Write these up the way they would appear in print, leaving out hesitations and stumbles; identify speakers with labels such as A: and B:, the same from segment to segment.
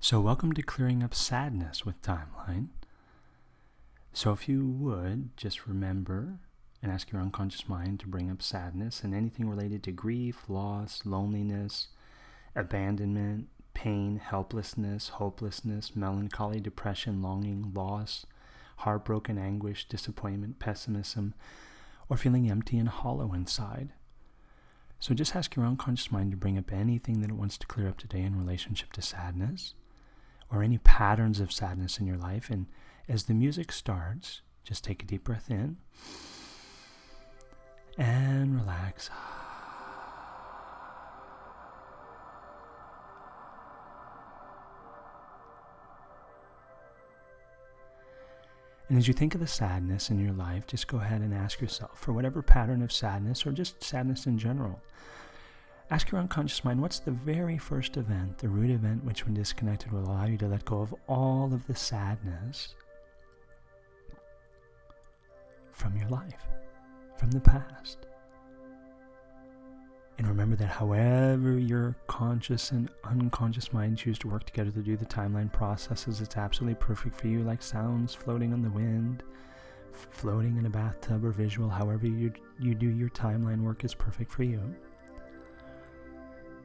A: So welcome to Clearing Up Sadness with Timeline. So if you would, just remember and ask your unconscious mind to bring up sadness and anything related to grief, loss, loneliness, abandonment, pain, helplessness, hopelessness, melancholy, depression, longing, loss, heartbroken, anguish, disappointment, pessimism, or feeling empty and hollow inside. So just ask your unconscious mind to bring up anything that it wants to clear up today in relationship to sadness, or any patterns of sadness in your life. And as the music starts, just take a deep breath in and relax. And as you think of the sadness in your life, just go ahead and ask yourself, for whatever pattern of sadness or just sadness in general, ask your unconscious mind, what's the very first event, the root event, which when disconnected will allow you to let go of all of the sadness from your life, from the past. And remember that however your conscious and unconscious mind choose to work together to do the timeline processes, it's absolutely perfect for you, like sounds floating on the wind, floating in a bathtub, or visual. However you do your timeline work is perfect for you.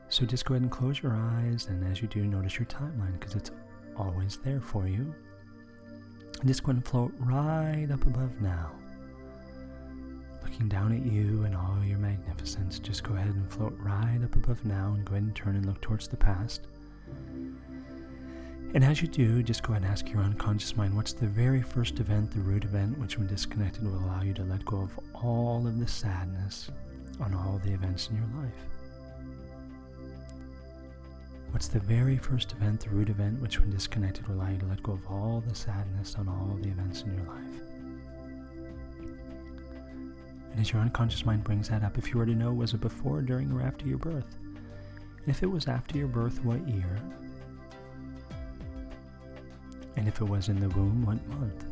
A: So just go ahead and close your eyes, and as you do, notice your timeline, because it's always there for you. And just go ahead and float right up above now. Looking down at you and all your magnificence, just go ahead and float right up above now, and go ahead and turn and look towards the past. And as you do, just go ahead and ask your unconscious mind, what's the very first event, the root event, which when disconnected will allow you to let go of all of the sadness on all the events in your life. What's the very first event, the root event, which when disconnected will allow you to let go of all the sadness on all the events in your life? And as your unconscious mind brings that up, if you were to know, was it before, during, or after your birth? And if it was after your birth, what year? And if it was in the womb, what month?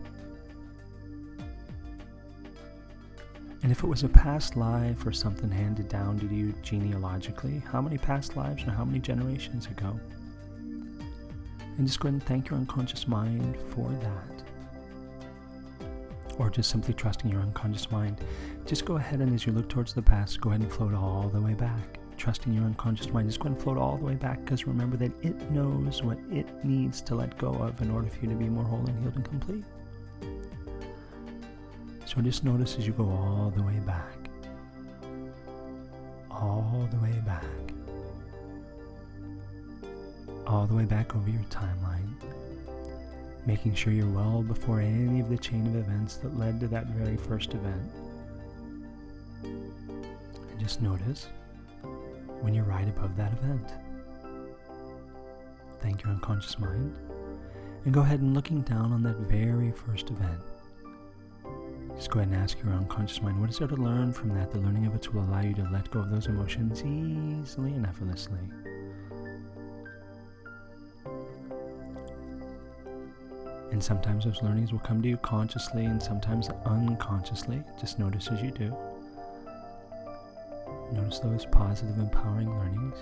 A: And if it was a past life or something handed down to you genealogically, how many past lives or how many generations ago? And just go ahead and thank your unconscious mind for that. Or just simply trusting your unconscious mind. Just go ahead and as you look towards the past, go ahead and float all the way back. Trusting your unconscious mind, just go ahead and float all the way back, because remember that it knows what it needs to let go of in order for you to be more whole and healed and complete. So just notice as you go all the way back, all the way back, all the way back over your timeline, making sure you're well before any of the chain of events that led to that very first event. And just notice when you're right above that event. Thank your unconscious mind, and go ahead and looking down on that very first event. Just go ahead and ask your unconscious mind, what is there to learn from that? The learning of it will allow you to let go of those emotions easily and effortlessly. And sometimes those learnings will come to you consciously and sometimes unconsciously. Just notice as you do. Notice those positive, empowering learnings.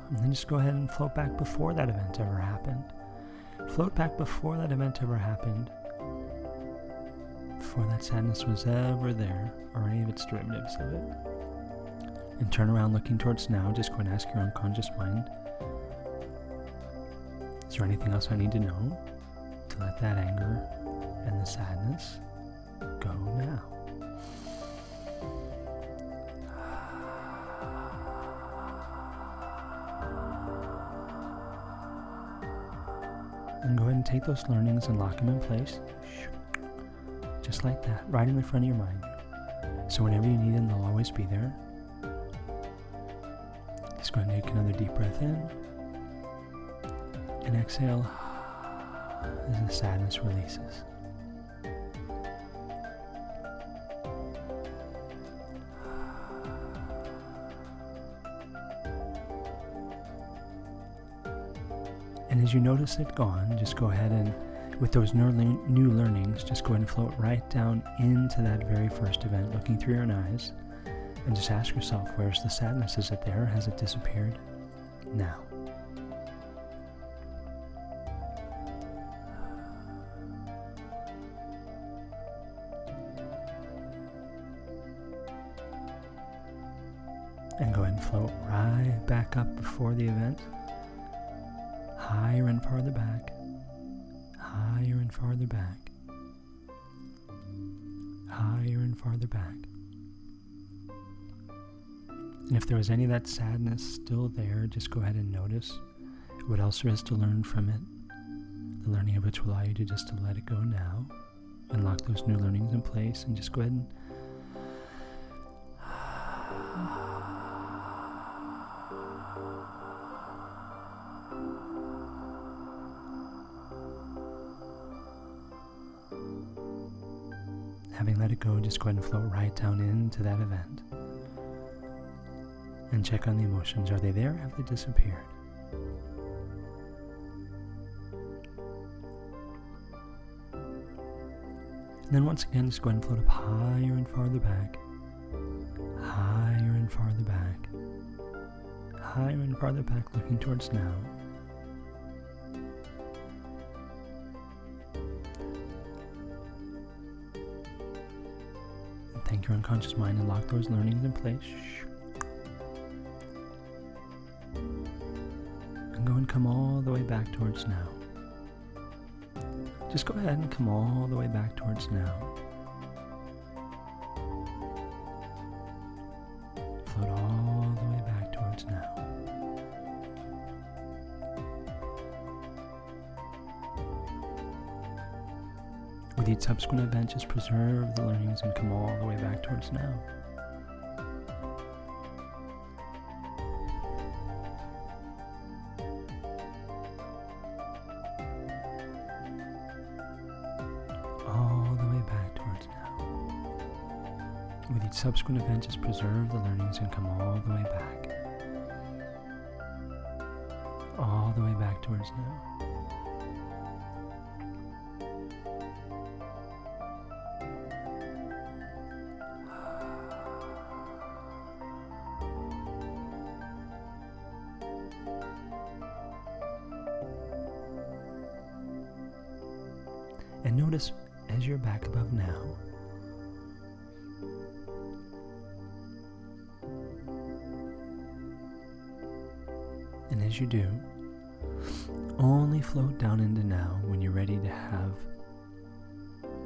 A: And then just go ahead and float back before that event ever happened. Float back before that event ever happened. Before that sadness was ever there, or any of its derivatives of it. And turn around looking towards now. Just go and ask your unconscious mind, is there anything else I need to know to let that anger and the sadness go now? And go ahead and take those learnings and lock them in place. Just like that, right in the front of your mind. So whenever you need them, they'll always be there. Just go ahead and take another deep breath in. And exhale as the sadness releases. And as you notice it gone, just go ahead and With those new learnings, just go ahead and float right down into that very first event, looking through your own eyes, and just ask yourself, where's the sadness? Is it there? Has it disappeared? Now. And go ahead and float right back up before the event, higher and farther back, higher and farther back, higher and farther back. And if there was any of that sadness still there, just go ahead and notice what else there is to learn from it. The learning of which will allow you to just to let it go now, unlock those new learnings in place, and just go ahead and having let it go, just go ahead and float right down into that event. And check on the emotions. Are they there? Have they disappeared? And then once again, just go ahead and float up higher and farther back. Higher and farther back. Higher and farther back, looking towards now. And thank your unconscious mind and lock those learnings in place. And go and come all the way back towards now. Just go ahead and come all the way back towards now. Float all the way back towards now. With each subsequent event, just preserve the learnings and come all the way back towards now. All the way back towards now. With each subsequent event, just preserve the learnings and come all the way back. All the way back towards now. And notice as you're back above now, and as you do, only float down into now when you're ready to have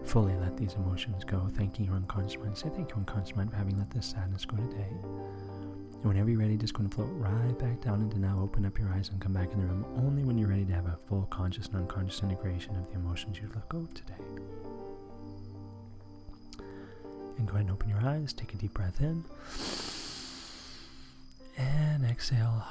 A: fully let these emotions go, thanking your unconscious mind. Say thank you, unconscious mind, for having let this sadness go today. And whenever you're ready, just going to float right back down into now. Open up your eyes and come back in the room only when you're ready to have a full conscious and unconscious integration of the emotions you've let go of today. And go ahead and open your eyes. Take a deep breath in. And exhale.